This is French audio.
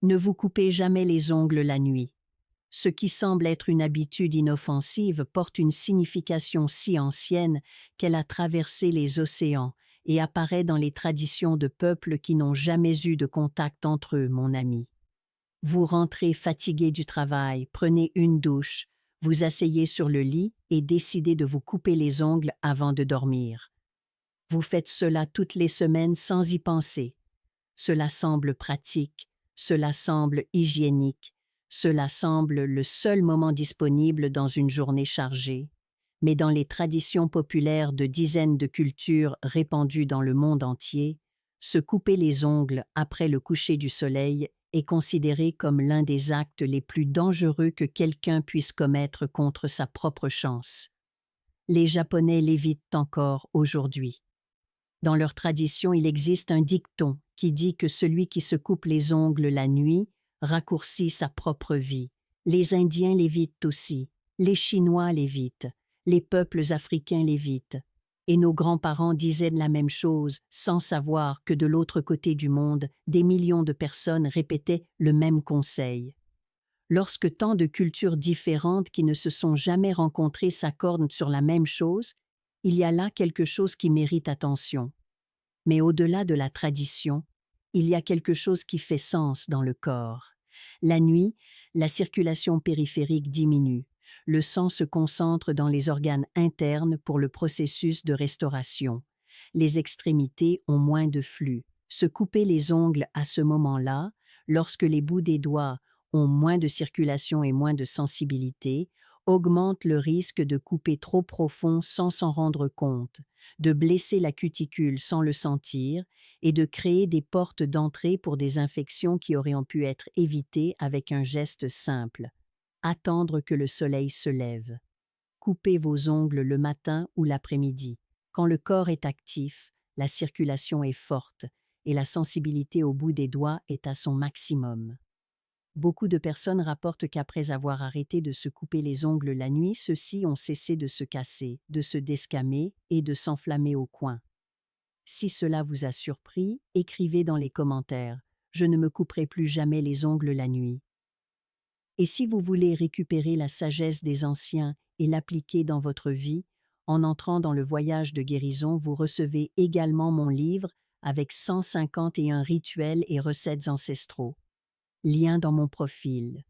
Ne vous coupez jamais les ongles la nuit. Ce qui semble être une habitude inoffensive porte une signification si ancienne qu'elle a traversé les océans et apparaît dans les traditions de peuples qui n'ont jamais eu de contact entre eux, mon ami. Vous rentrez fatigué du travail, prenez une douche, vous asseyez sur le lit et décidez de vous couper les ongles avant de dormir. Vous faites cela toutes les semaines sans y penser. Cela semble pratique, cela semble hygiénique, cela semble le seul moment disponible dans une journée chargée. Mais dans les traditions populaires de dizaines de cultures répandues dans le monde entier, se couper les ongles après le coucher du soleil est considéré comme l'un des actes les plus dangereux que quelqu'un puisse commettre contre sa propre chance. Les Japonais l'évitent encore aujourd'hui. Dans leur tradition, il existe un dicton qui dit que celui qui se coupe les ongles la nuit raccourcit sa propre vie. Les Indiens l'évitent aussi, les Chinois l'évitent, les peuples africains l'évitent. Et nos grands-parents disaient la même chose sans savoir que de l'autre côté du monde, des millions de personnes répétaient le même conseil. Lorsque tant de cultures différentes qui ne se sont jamais rencontrées s'accordent sur la même chose, il y a là quelque chose qui mérite attention. Mais au-delà de la tradition, il y a quelque chose qui fait sens dans le corps. La nuit, la circulation périphérique diminue. Le sang se concentre dans les organes internes pour le processus de restauration. Les extrémités ont moins de flux. Se couper les ongles à ce moment-là, lorsque les bouts des doigts ont moins de circulation et moins de sensibilité, augmente le risque de couper trop profond sans s'en rendre compte, de blesser la cuticule sans le sentir et de créer des portes d'entrée pour des infections qui auraient pu être évitées avec un geste simple. Attendre que le soleil se lève. Coupez vos ongles le matin ou l'après-midi. Quand le corps est actif, la circulation est forte et la sensibilité au bout des doigts est à son maximum. Beaucoup de personnes rapportent qu'après avoir arrêté de se couper les ongles la nuit, ceux-ci ont cessé de se casser, de se desquamer et de s'enflammer au coin. Si cela vous a surpris, écrivez dans les commentaires « Je ne me couperai plus jamais les ongles la nuit ». Et si vous voulez récupérer la sagesse des anciens et l'appliquer dans votre vie, en entrant dans le voyage de guérison, vous recevez également mon livre avec 151 rituels et recettes ancestraux. Lien dans mon profil.